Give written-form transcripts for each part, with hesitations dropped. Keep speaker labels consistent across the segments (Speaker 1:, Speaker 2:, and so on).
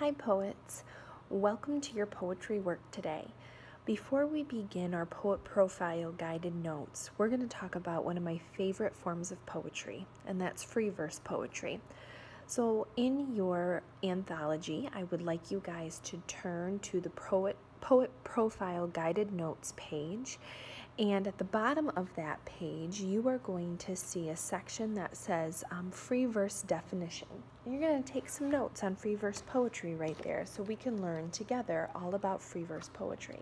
Speaker 1: Hi poets, welcome to your poetry work today. Before we begin our poet profile guided notes, we're going to talk about one of my favorite forms of poetry, and that's free verse poetry. So in your anthology, I would like you guys to turn to the poet profile guided notes page, and at the bottom of that page you are going to see a section that says free verse definition. And you're going to take some notes on free verse poetry right there so we can learn together all about free verse poetry.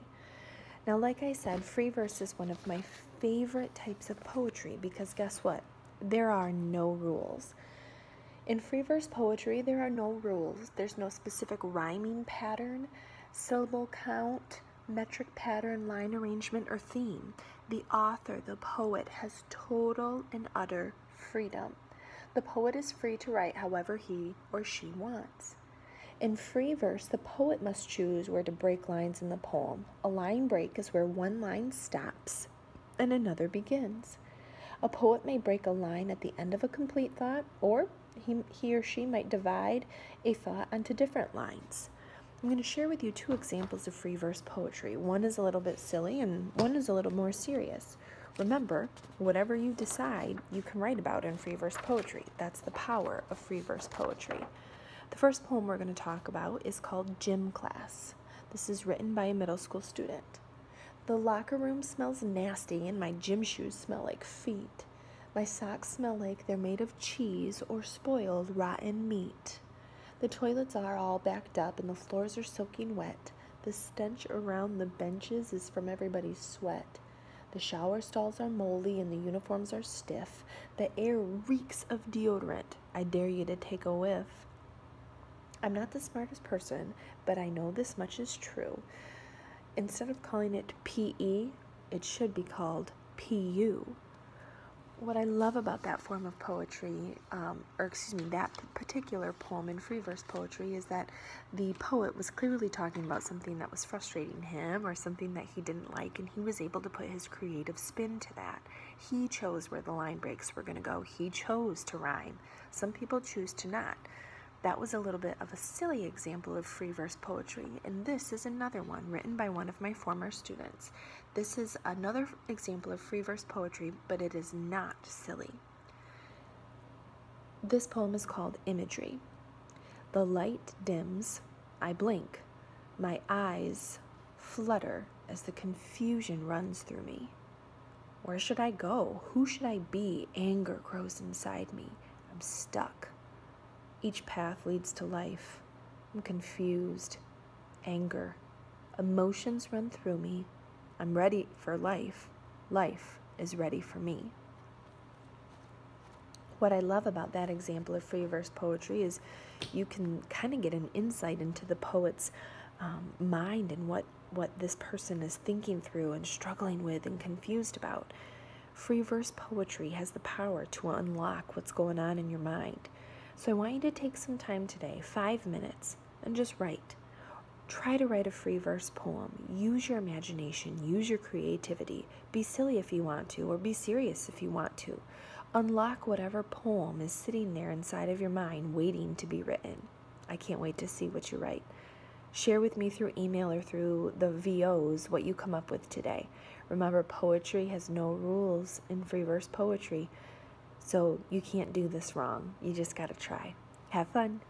Speaker 1: Now, like I said, free verse is one of my favorite types of poetry because guess what? There are no rules. In free verse poetry, there are no rules. There's no specific rhyming pattern, syllable count, metric pattern, line arrangement, or theme. The author, the poet, has total and utter freedom. The poet is free to write however he or she wants. In free verse, the poet must choose where to break lines in the poem. A line break is where one line stops and another begins. A poet may break a line at the end of a complete thought, or he or she might divide a thought onto different lines. I'm going to share with you two examples of free verse poetry. One is a little bit silly and one is a little more serious. Remember, whatever you decide, you can write about in free verse poetry. That's the power of free verse poetry. The first poem we're going to talk about is called Gym Class. This is written by a middle school student. The locker room smells nasty and my gym shoes smell like feet. My socks smell like they're made of cheese or spoiled rotten meat. The toilets are all backed up and the floors are soaking wet. The stench around the benches is from everybody's sweat. The shower stalls are moldy and the uniforms are stiff. The air reeks of deodorant. I dare you to take a whiff. I'm not the smartest person, but I know this much is true. Instead of calling it PE, it should be called PU. What I love about that form of poetry, that particular poem in free verse poetry, is that the poet was clearly talking about something that was frustrating him or something that he didn't like, and he was able to put his creative spin to that. He chose where the line breaks were going to go. He chose to rhyme. Some people choose to not. That was a little bit of a silly example of free verse poetry, and this is another one written by one of my former students. This is another example of free verse poetry, but it is not silly. This poem is called Imagery. The light dims, I blink, my eyes flutter as the confusion runs through me. Where should I go? Who should I be? Anger grows inside me. I'm stuck. Each path leads to life. I'm confused. Anger. Emotions run through me. I'm ready for life. Life is ready for me. What I love about that example of free verse poetry is you can kind of get an insight into the poet's mind and what this person is thinking through and struggling with and confused about. Free verse poetry has the power to unlock what's going on in your mind. So I want you to take some time today, 5 minutes, and just write. Try to write a free verse poem. Use your imagination. Use your creativity. Be silly if you want to, or be serious if you want to. Unlock whatever poem is sitting there inside of your mind waiting to be written. I can't wait to see what you write. Share with me through email or through the VOs what you come up with today. Remember, poetry has no rules in free verse poetry. So you can't do this wrong. You just got to try. Have fun.